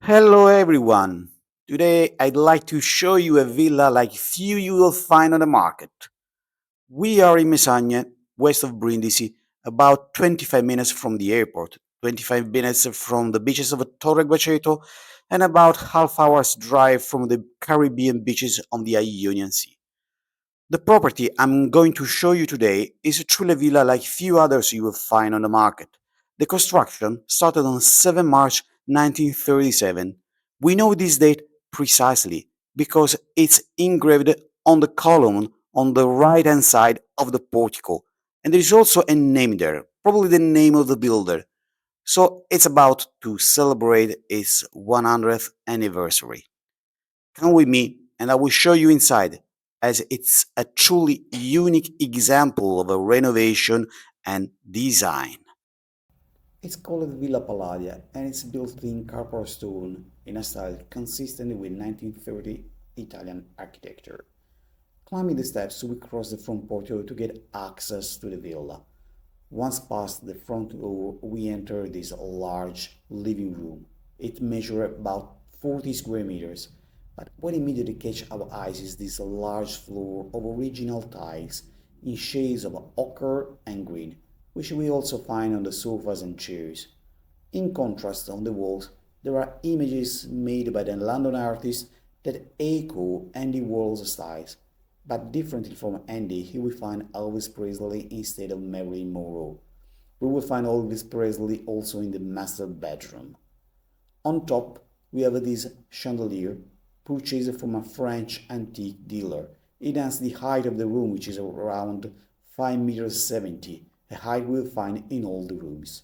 Hello everyone. Today I'd like to show you a villa like few you will find on the market. We are in Mesagne, west of Brindisi, about 25 minutes from the airport, 25 minutes from the beaches of Torre Guaceto, and about half hour's drive from the Caribbean beaches on the Ionian Sea. The property I'm going to show you today is a truly villa like few others you will find on the market. The construction started on 7 March 1937. We know this date precisely because it's engraved on the column on the right hand side of the portico, and there is also a name there, probably the name of the builder. So it's about to celebrate its 100th anniversary. Come with me and I will show you inside, as it's a truly unique example of a renovation and design. It's called Villa Palladia and it's built in Carpar stone in a style consistent with 1930 Italian architecture. Climbing the steps, we cross the front portico to get access to the villa. Once past the front door, we enter this large living room. It measures about 40 square meters, but what immediately catches our eyes is this large floor of original tiles in shades of ochre and green, which we also find on the sofas and chairs. In contrast, on the walls, there are images made by the London artist that echo Andy Warhol's styles, but differently from Andy, here we find Elvis Presley instead of Marilyn Monroe. We will find Elvis Presley also in the master bedroom. On top, we have this chandelier purchased from a French antique dealer. It has the height of the room, which is around 5 meters 70, a height we'll find in all the rooms.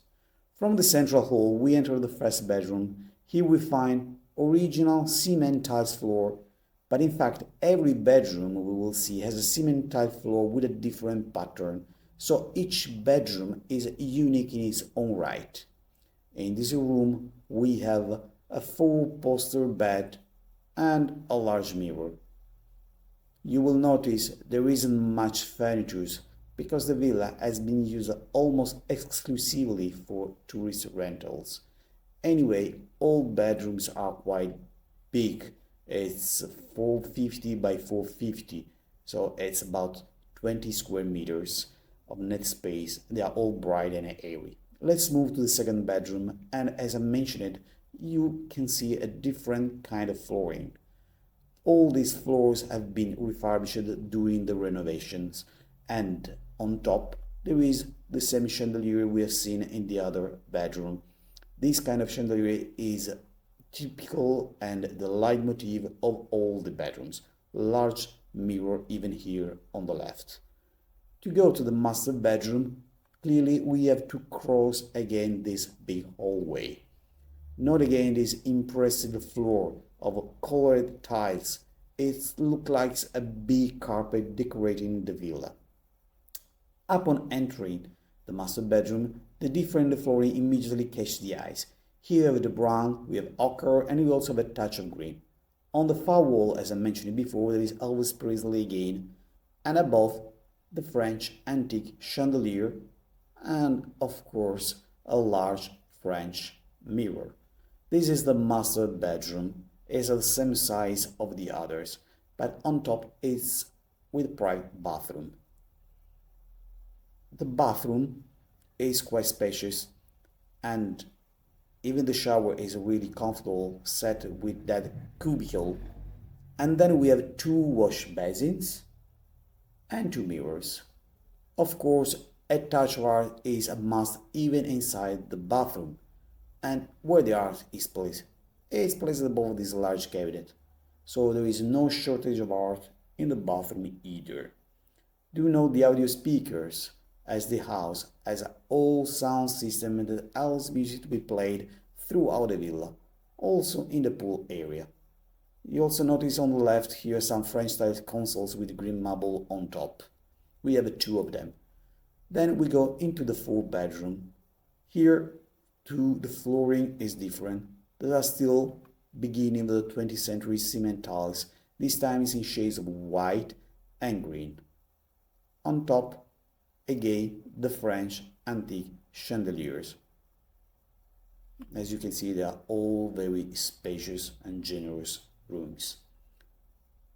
From the central hall, we enter the first bedroom. Here we find original cement tiles floor, but in fact, every bedroom we will see has a cement tile floor with a different pattern, so each bedroom is unique in its own right. In this room, we have a four-poster bed and a large mirror. You will notice there isn't much furniture because the villa has been used almost exclusively for tourist rentals. Anyway, all bedrooms are quite big. It's 450 by 450, so it's about 20 square meters of net space. They are all bright and airy. Let's move to the second bedroom, and as I mentioned, you can see a different kind of flooring. All these floors have been refurbished during the renovations, and on top there is the same chandelier we have seen in the other bedroom. This kind of chandelier is typical and the leitmotif of all the bedrooms. Large mirror even here on the left. To go to the master bedroom, clearly we have to cross again this big hallway. Note again this impressive floor of colored tiles. It looks like a big carpet decorating the villa. Upon entering the master bedroom, the different flooring immediately catches the eyes. Here we have the brown, we have ochre, and we also have a touch of green. On the far wall, as I mentioned before, there is Elvis Presley again, and above, the French antique chandelier, and of course, a large French mirror. This is the master bedroom. It's the same size of the others, but on top it's with private bathroom. The bathroom is quite spacious, and even the shower is really comfortable, set with that cubicle. And then we have two wash basins and two mirrors. Of course, a touch of art is a must even inside the bathroom. And where the art is placed, it's placed above this large cabinet. So there is no shortage of art in the bathroom either. Do note the audio speakers, as the house has a whole sound system that allows music to be played throughout the villa, also in the pool area. You also notice on the left here some French-style consoles with green marble on top. We have two of them. Then we go into the full bedroom. Here too the flooring is different. There are still beginning of the 20th century cement tiles. This time is in shades of white and green. On top, again, the French antique chandeliers. As you can see, they are all very spacious and generous rooms.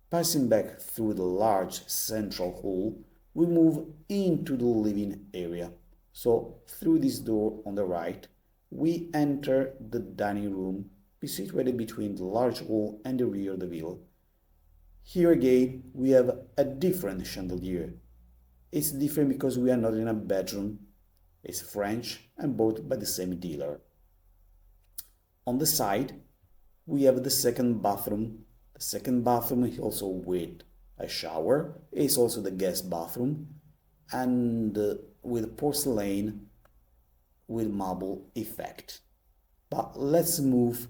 Passing back through the large central hall, we move into the living area. So, through this door on the right, we enter the dining room, situated between the large hall and the rear of the villa. Here again, we have a different chandelier. It's different because we are not in a bedroom. It's French and bought by the same dealer. On the side, we have the second bathroom. The second bathroom is also with a shower. It's also the guest bathroom and with porcelain with marble effect. But let's move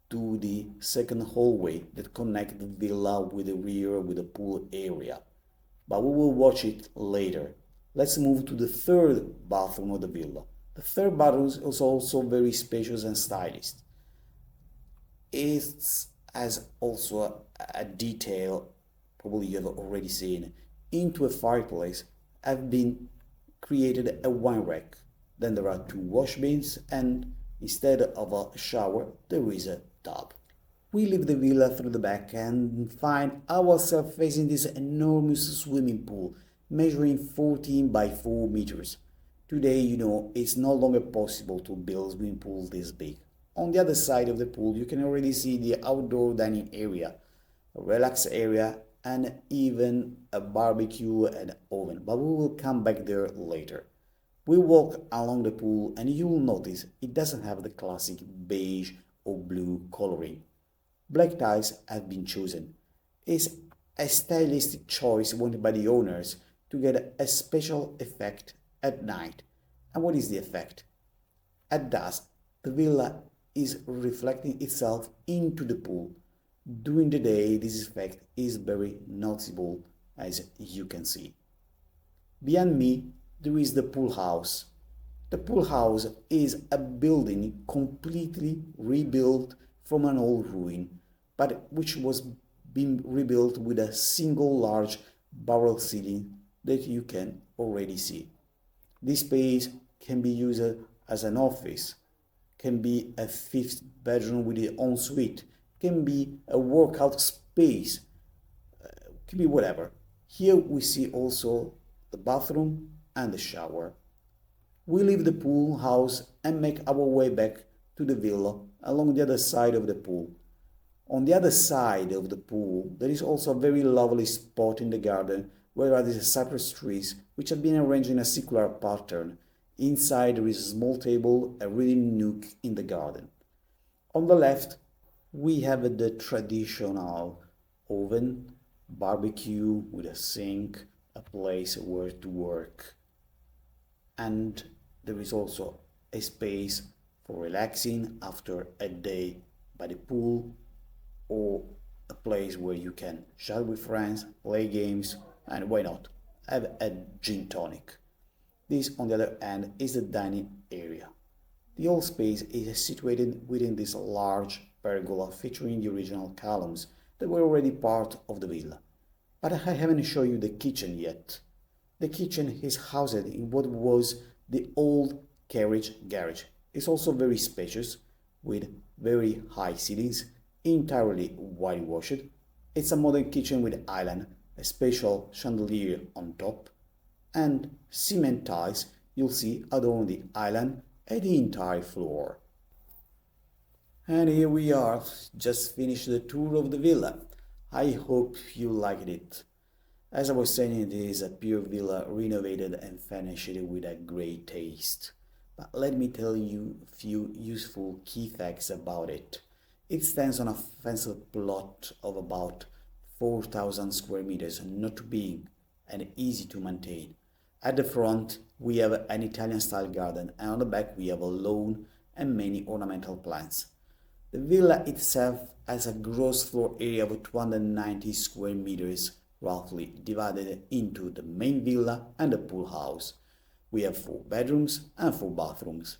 to the second hallway that connects the villa with the rear with the pool area. But we will watch it later. Let's move to the third bathroom of the villa. The third bathroom is also very spacious and stylish. It has also a detail, probably you have already seen, into a fireplace have been created a wine rack. Then there are two wash bins and instead of a shower there is a tub. We leave the villa through the back and find ourselves facing this enormous swimming pool measuring 14 by 4 meters. Today, it's no longer possible to build a swimming pool this big. On the other side of the pool, you can already see the outdoor dining area, a relaxed area, and even a barbecue and oven, but we will come back there later. We walk along the pool and you will notice it doesn't have the classic beige or blue coloring. Black tiles have been chosen. It's a stylistic choice wanted by the owners to get a special effect at night. And what is the effect? At dusk, the villa is reflecting itself into the pool. During the day, this effect is very noticeable, as you can see. Behind me, there is the pool house. The pool house is a building completely rebuilt from an old ruin, but which was being rebuilt with a single large barrel ceiling that you can already see. This space can be used as an office, can be a fifth bedroom with its own suite, can be a workout space, can be whatever. Here we see also the bathroom and the shower. We leave the pool house and make our way back to the villa along the other side of the pool. On the other side of the pool, there is also a very lovely spot in the garden where there are cypress trees which have been arranged in a circular pattern. Inside there is a small table, a reading nook in the garden. On the left, we have the traditional oven, barbecue with a sink, a place where to work. And there is also a space for relaxing after a day by the pool, or a place where you can chat with friends, play games, and why not, have a gin tonic. This, on the other hand, is the dining area. The whole space is situated within this large pergola featuring the original columns that were already part of the villa. But I haven't shown you the kitchen yet. The kitchen is housed in what was the old carriage garage. It's also very spacious, with very high ceilings, entirely whitewashed. It's a modern kitchen with island, a special chandelier on top, and cement tiles you'll see adorn the island and the entire floor. And here we are, just finished the tour of the villa. I hope you liked it. As I was saying, it is a pure villa renovated and finished with a great taste. But let me tell you a few useful key facts about it. It stands on a fenced plot of about 4,000 square meters, not too big and easy to maintain. At the front, we have an Italian-style garden, and on the back we have a lawn and many ornamental plants. The villa itself has a gross floor area of 290 square meters, roughly divided into the main villa and the pool house. We have 4 bedrooms and 4 bathrooms.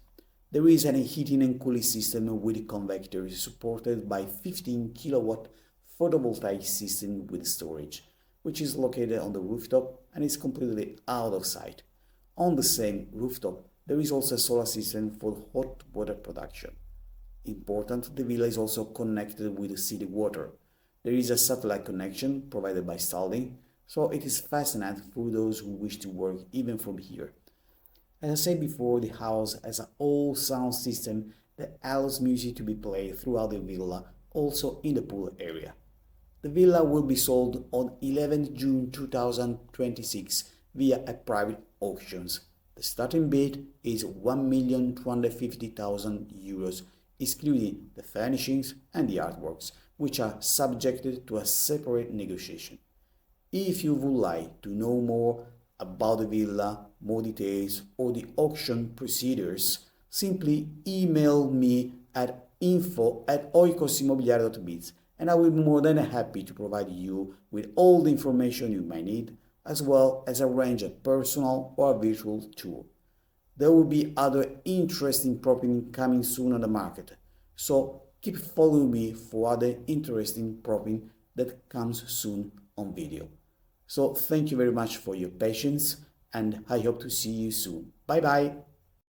There is a heating and cooling system with convectors supported by 15 kilowatt photovoltaic system with storage, which is located on the rooftop and is completely out of sight. On the same rooftop, there is also a solar system for hot water production. Important, the villa is also connected with the city water. There is a satellite connection provided by Starlink, so it is fast enough for those who wish to work even from here. As I said before, the house has an all sound system that allows music to be played throughout the villa, also in the pool area. The villa will be sold on 11th June 2026 via a private auctions. The starting bid is €1,250,000, excluding the furnishings and the artworks, which are subjected to a separate negotiation. If you would like to know more about the villa, more details, or the auction procedures, simply email me at info@oikosimmobiliare.biz and I will be more than happy to provide you with all the information you might need, as well as arrange a personal or a virtual tour. There will be other interesting property coming soon on the market, so keep following me for other interesting property that comes soon on video. So thank you very much for your patience and I hope to see you soon. Bye bye.